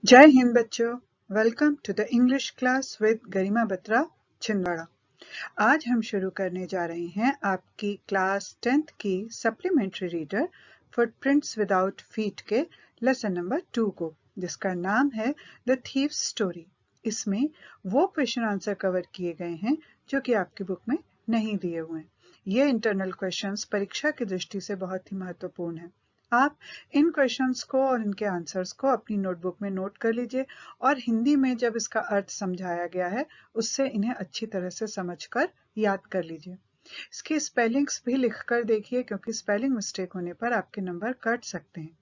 जय हिंद बच्चों, welcome to the English class with Garima Batra Chhindwara. आज हम शुरू करने जा रहे हैं आपकी क्लास 10th की supplementary reader footprints without feet के लेसन नंबर 2 को, जिसका नाम है द थीव्स स्टोरी। इसमें वो क्वेश्चन आंसर कवर किए गए हैं जो कि आपकी बुक में नहीं दिए हुए हैं। ये इंटरनल क्वेश्चंस परीक्षा की दृष्टि से बहुत ही महत्वपूर्ण है। आप इन क्वेश्चंस को और इनके आंसर्स को अपनी नोटबुक में नोट कर लीजिए और हिंदी में जब इसका अर्थ समझाया गया है उससे इन्हें अच्छी तरह से समझकर याद कर लीजिए। इसकी स्पेलिंग्स भी लिखकर देखिए, क्योंकि स्पेलिंग मिस्टेक होने पर आपके नंबर कट सकते हैं।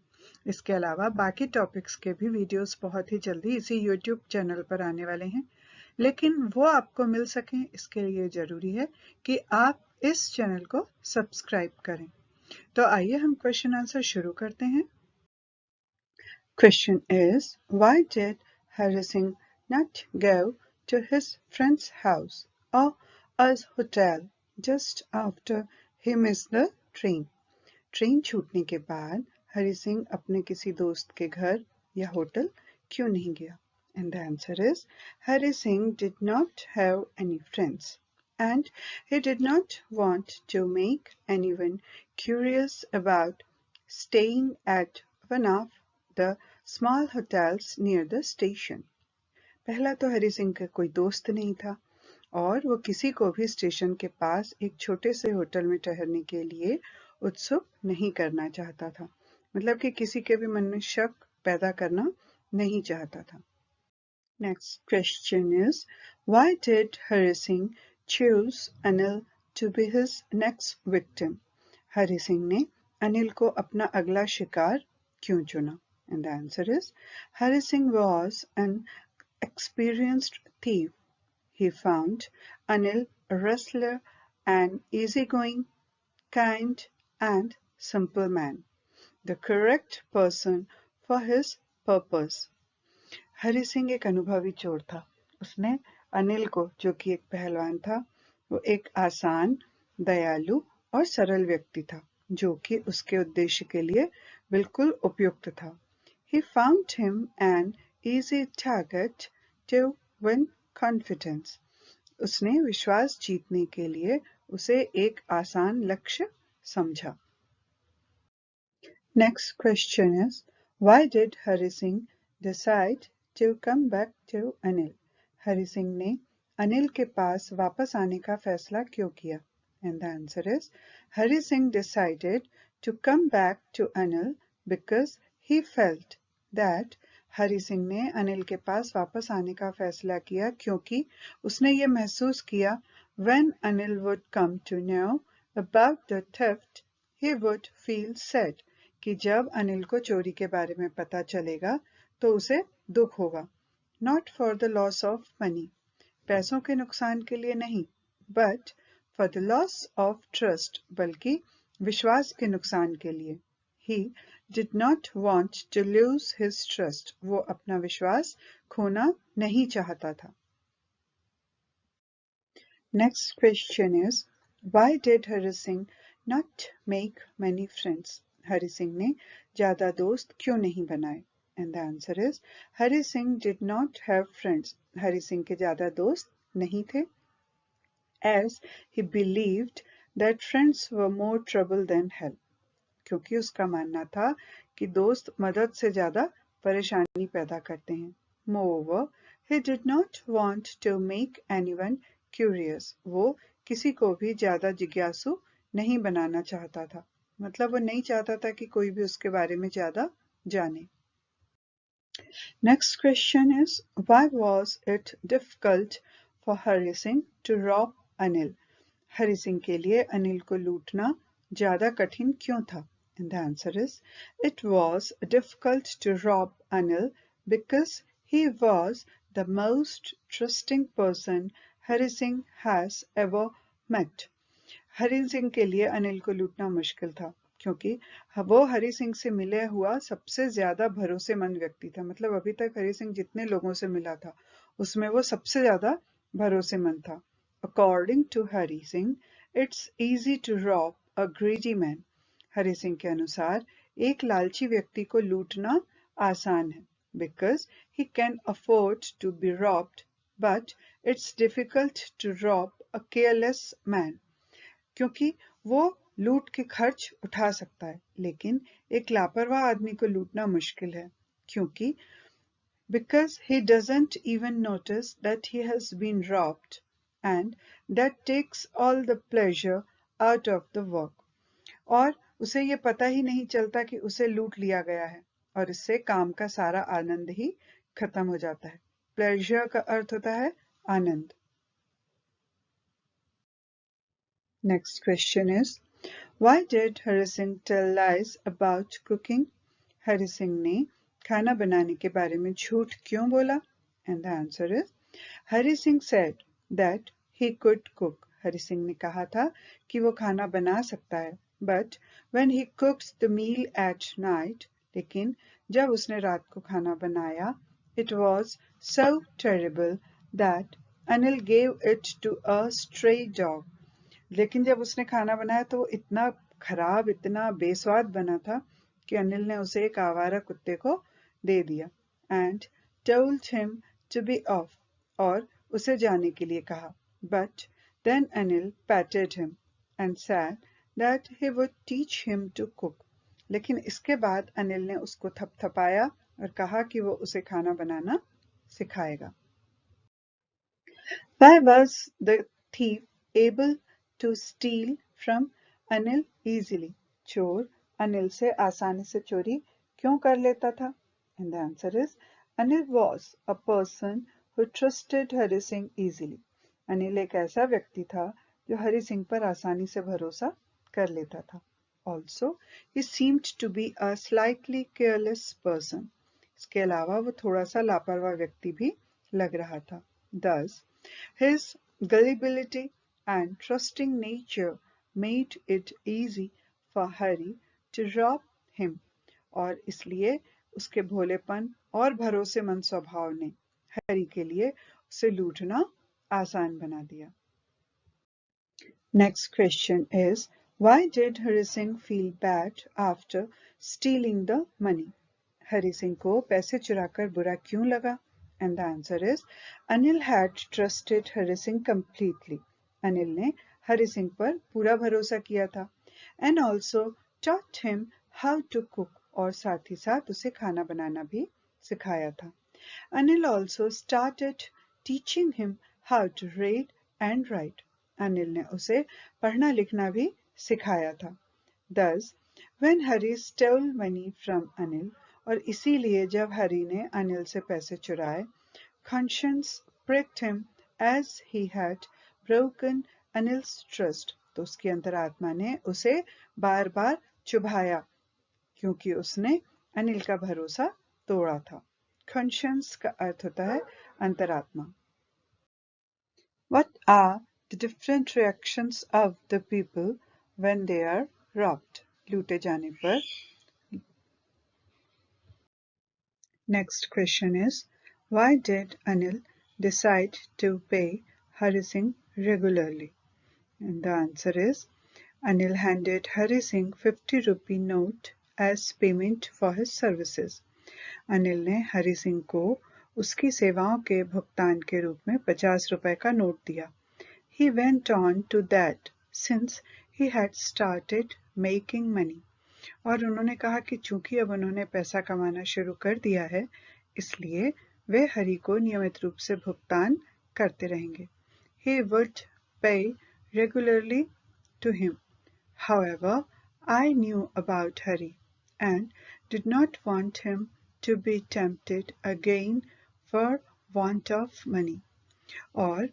इसके अलावा बाकी टॉपिक्स के भी वीडियोस बहुत ही जल्दी इसी यूट्यूब चैनल पर आने वाले हैं, लेकिन वो आपको मिल सकें इसके लिए जरूरी है कि आप इस चैनल को सब्सक्राइब करें। तो आइए हम क्वेश्चन आंसर शुरू करते हैं। Question is, why did Hari Singh not go to his friend's house or a hotel just after he missed the train? Train छूटने के बाद हरि सिंह अपने किसी दोस्त के घर या होटल क्यों नहीं गया? And the answer is, Hari Singh did not have any friends and he did not want to make anyone curious about staying at one of the small hotels near the station. पहला तो हरि सिंह का कोई दोस्त नहीं था और वो किसी को भी स्टेशन के पास एक छोटे से होटल में ठहरने के लिए उत्सुक नहीं करना चाहता था। मतलब कि किसी के भी मन में शक पैदा करना नहीं चाहता था। Next question is, why did Hari Singh choose Anil to be his next victim? Hari Singh ने अनिल को अपना अगला शिकार क्यों चुना? And the answer is, Hari Singh was an experienced thief. He found Anil a wrestler, an easygoing, kind and simple man, the correct person for his purpose. Hari Singh एक अनुभवी चोर था। उसने अनिल को, जो कि एक पहलवान था, वो एक आसान, दयालु और सरल व्यक्ति था, जो कि उसके उद्देश्य के लिए बिल्कुल उपयुक्त था। He found him an easy target to win confidence. उसने विश्वास जीतने के लिए उसे एक आसान लक्ष्य समझा। Next question is, why did Hari Singh decide to come back to Anil? Hari Singh ने अनिल के पास वापस आने का फैसला क्यों किया? And the answer is, Hari Singh decided to come back to Anil because he felt that Hari Singh ने अनिल के पास वापस आने का फैसला किया क्योंकि उसने ये महसूस किया, when Anil would come to know about the theft, he would feel sad. कि जब अनिल को चोरी के बारे में पता चलेगा तो उसे दुख होगा। Not for the loss of money, पैसों के नुकसान के लिए नहीं, but for the loss of trust, बल्कि विश्वास के नुकसान के लिए। He did not want to lose his trust. वो अपना विश्वास खोना नहीं चाहता था। Next question is, why did Hari Singh not make many friends? Hari Singh ने ज्यादा दोस्त क्यों नहीं बनाए? And the answer is, Hari Singh did not have friends. Hari Singh के ज्यादा दोस्त नहीं थे, as he believed that friends were more trouble than help. क्योंकि उसका मानना था कि दोस्त मदद से ज्यादा परेशानी पैदा करते हैं। Moreover, he did not want to make anyone curious. वो किसी को भी ज्यादा जिज्ञासु नहीं बनाना चाहता था। मतलब वो नहीं चाहता था कि कोई भी उसके बारे में ज्यादा जाने। Next question is, why was it difficult for Hari Singh to rob Anil? Hari Singh के लिए अनिल को लूटना ज्यादा कठिन क्यों था? And the answer is, it was difficult to rob Anil because he was the most trusting person Hari Singh has ever met. Hari Singh के लिए अनिल को लूटना मुश्किल था क्योंकि वो हरि सिंह से मिले हुआ सबसे ज्यादा भरोसेमंद व्यक्ति था। मतलब अभी तक हरि सिंह जितने लोगों से मिला था उसमें वो सबसे ज्यादा भरोसेमंद था। According to Hari Singh, it's easy to rob a greedy man. Hari Singh के अनुसार एक लालची व्यक्ति को लूटना आसान है। because he can afford to be robbed, but it's difficult to rob a careless man. क्योंकि वो लूट के खर्च उठा सकता है, लेकिन एक लापरवाह आदमी को लूटना मुश्किल है, क्योंकि because he doesn't even notice that he has been robbed, and that takes all the pleasure out of the work. और उसे ये पता ही नहीं चलता कि उसे लूट लिया गया है, और इससे काम का सारा आनंद ही खत्म हो जाता है. प्लेजर का अर्थ होता है आनंद. Next question is, why did Hari Singh tell lies about cooking? Hari Singh ने खाना बनाने के बारे में झूठ क्यों बोला? And the answer is, Hari Singh said that he could cook. Hari Singh ने कहा था कि वो खाना बना सकता है. But when he cooked the meal at night, लेकिन जब उसने रात को खाना बनाया, it was so terrible that Anil gave it to a stray dog. लेकिन जब उसने खाना बनाया तो वो इतना खराब, इतना बेस्वाद बना था कि अनिल ने उसे एक आवारा कुत्ते को दे दिया. And told him to be off, और उसे जाने के लिए कहा. But then Anil patted him and said that he would teach him to cook. लेकिन इसके बाद अनिल ने उसको थपथपाया और कहा कि वो उसे खाना बनाना सिखाएगा. Why was the thief able to steal from Anil easily? चोर अनिल से आसानी से चोरी क्यों कर लेता था? And the answer is, Anil was a person who trusted Hari Singh easily. Anil एक ऐसा व्यक्ति था जो हरि सिंह पर आसानी से भरोसा कर लेता था. Also, he seemed to be a slightly careless person. इसके अलावा वो थोड़ा सा लापरवाह व्यक्ति भी लग रहा था. Thus, his gullibility and trusting nature made it easy for Hari to rob him. और इसलिए उसके भोलेपन और भरोसेमंद स्वभाव ने हरि के लिए उसे लूटना आसान बना दिया. Next question is, why did Hari Singh feel bad after stealing the money? Hari Singh को पैसे चुराकर बुरा क्यों लगा? And the answer is, Anil had trusted Hari Singh completely. Anil ने हरि सिंह पर पूरा भरोसा किया था. And also taught him how to cook, और साथ ही साथ उसे खाना बनाना भी सिखाया था. Anil also started teaching him how to read and write. Anil ने उसे पढ़ना लिखना भी सिखाया था. Thus, when Hari stole money from Anil, और इसीलिए जब हरि ने अनिल से पैसे चुराए, conscience pricked him as he had broken Anil's trust. तो उसकी अंतरात्मा ने उसे बार बार चुभाया क्योंकि उसने अनिल का भरोसा तोड़ा था. conscience का अर्थ होता है अंतरात्मा. What are the different reactions of the people when they are robbed? लूटे जाने पर. Next question is, why did Anil decide to pay Hari Singh regularly? And the answer is, Anil handed Hari Singh 50 rupee note as payment for his services. Anil ने हरि सिंह को उसकी सेवाओं के भुगतान के रूप में 50 रुपए का नोट दिया. He went on to that since he had started making money. और उन्होंने कहा कि चूंकि अब उन्होंने पैसा कमाना शुरू कर दिया है, इसलिए वे हरि को नियमित रूप से भुगतान करते रहेंगे. He would pay regularly to him. However, I knew about Hari and did not want him to be tempted again for want of money. और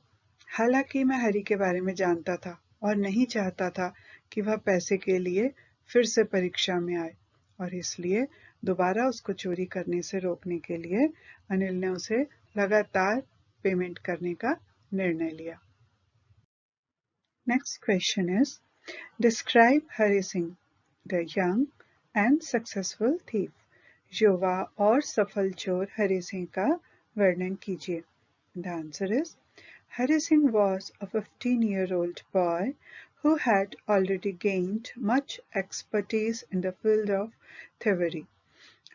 हालांकि मैं हरि के बारे में जानता था और नहीं चाहता था कि वह पैसे के लिए फिर से परीक्षा में आए, और इसलिए दोबारा उसको चोरी करने से रोकने के लिए अनिल ने उसे लगातार पेमेंट करने का निर्णय लिया. Next question is, describe Hari Singh, the young and successful thief. युवा और सफल चोर हरि सिंह का वर्णन कीजिए. The answer is, Hari Singh was a 15-year-old boy who had already gained much expertise in the field of thievery.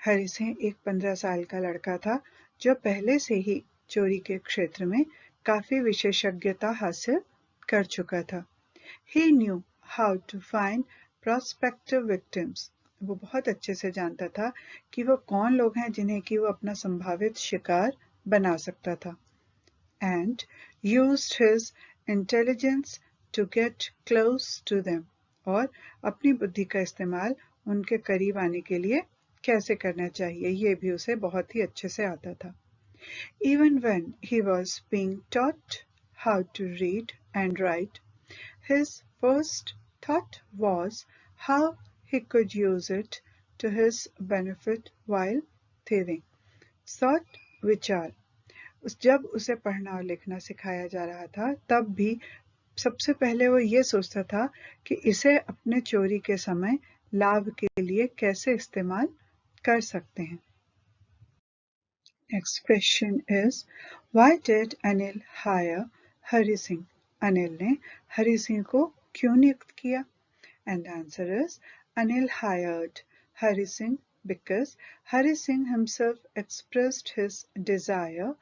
Hari Singh एक 15 साल का लड़का था जो पहले से ही चोरी के क्षेत्र में काफी विशेषज्ञता हासिल कर चुका था। He knew how to find prospective victims. वो बहुत अच्छे से जानता था कि वो कौन लोग हैं जिन्हें कि वो अपना संभावित शिकार बना सकता था। And used his intelligence to get close to them. और अपनी बुद्धि का इस्तेमाल उनके करीब आने के लिए कैसे करना चाहिए ये भी उसे बहुत ही अच्छे से आता था। Even when he was being taught how to read and write, his first thought was how he could use it to his benefit while thieving. Thought विचार जब उसे पढ़ना और लिखना सिखाया जा रहा था तब भी सबसे पहले वो ये सोचता था कि इसे अपने चोरी के समय लाभ के लिए कैसे इस्तेमाल कर सकते हैं। Next question is, why did Anil hire Hari Singh? Anil ने हरि सिंह को क्यों नियुक्त किया? And the answer is, Anil hired Hari Singh because Hari Singh himself expressed his desire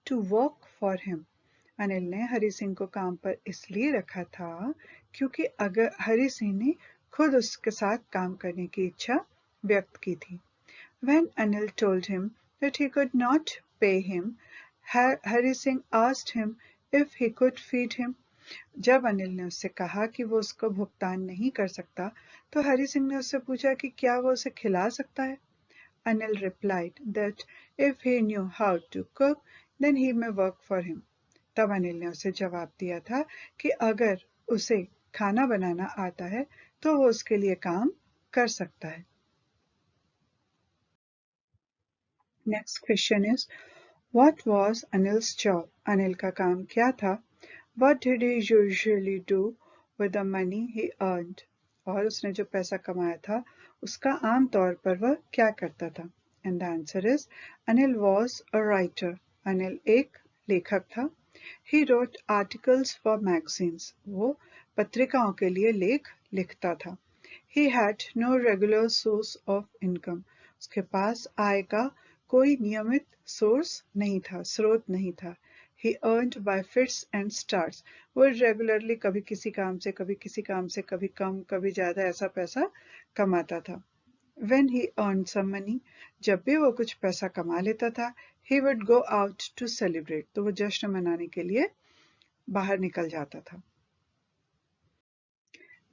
to work for him. Anil ने हरि सिंह को काम पर इसलिए रखा था क्योंकि अगर हरि सिंह ने खुद उसके साथ काम करने की इच्छा व्यक्त की थी। When Anil told him that he could not pay him, Hari Singh asked him if he could feed him. जब अनिल ने उससे कहा कि वो उसको भुगतान नहीं कर सकता, तो हरि सिंह ने उससे पूछा कि क्या वो उसे खिला सकता है? Anil replied that if he knew how to cook, then he may work for him. तब अनिल ने उसे जवाब दिया था कि अगर उसे खाना बनाना आता है, तो वो उसके लिए काम कर सकता है। Next question is, what was Anil's job? Anil का काम क्या था? What did he usually do with the money he earned? और उसने जो पैसा कमाया था उसका आम तौर पर वह क्या करता था? And the answer is, Anil was a writer. Anil एक लेखक था। He wrote articles for magazines. वो पत्रिकाओं के लिए लेख लिखता था। He had no regular source of income. उसके पास आय का कोई नियमित सोर्स नहीं था, स्रोत नहीं था। He earned by fits and starts. वो रेगुलरली कभी किसी काम से, कभी किसी काम से, कभी कम, कभी ज्यादा ऐसा पैसा कमाता था। When he earned some money, जब भी वो कुछ पैसा कमा लेता था, he would go out to celebrate. तो वो जश्न मनाने के लिए बाहर निकल जाता था।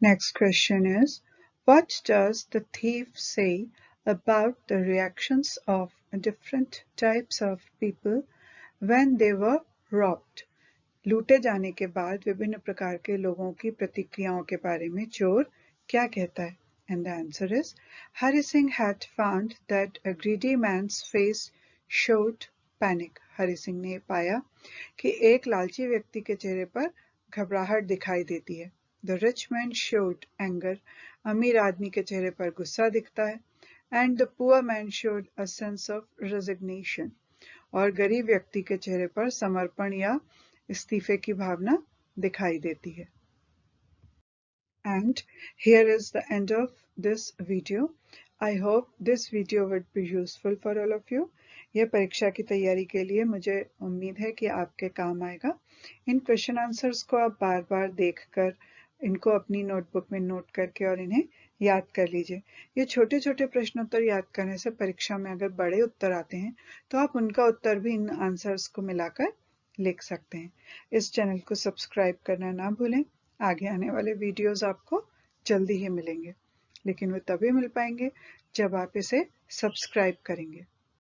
Next question is, what does the thief say about the reactions of different types of people when they were robbed? लूटे जाने के बाद विभिन्न प्रकार के लोगों की प्रतिक्रियाओं के बारे में चोर क्या कहता है? And the answer is, Hari Singh had found that a greedy man's face showed panic. Hari Singh ने पाया कि एक लालची व्यक्ति के चेहरे पर घबराहट दिखाई देती है। The rich man showed anger. अमीर आदमी के चेहरे पर गुस्सा दिखता है। And the poor man showed a sense of resignation. और गरीब व्यक्ति के चेहरे पर समर्पण या इस्तीफे की भावना दिखाई देती है। And here is the end of this video. I hope this video would be useful for all of you. यह परीक्षा की तैयारी के लिए मुझे उम्मीद है कि आपके काम आएगा। इन क्वेश्चन आंसर्स को आप बार बार देखकर इनको अपनी नोटबुक में नोट करके और इन्हें याद कर लीजिए। ये छोटे छोटे प्रश्नोत्तर याद करने से परीक्षा में अगर बड़े उत्तर आते हैं तो आप उनका उत्तर भी इन आंसर्स को मिलाकर लिख सकते हैं। इस चैनल को सब्सक्राइब करना ना भूलें। आगे आने वाले वीडियोस आपको जल्दी ही मिलेंगे, लेकिन वो तभी मिल पाएंगे जब आप इसे सब्सक्राइब करेंगे।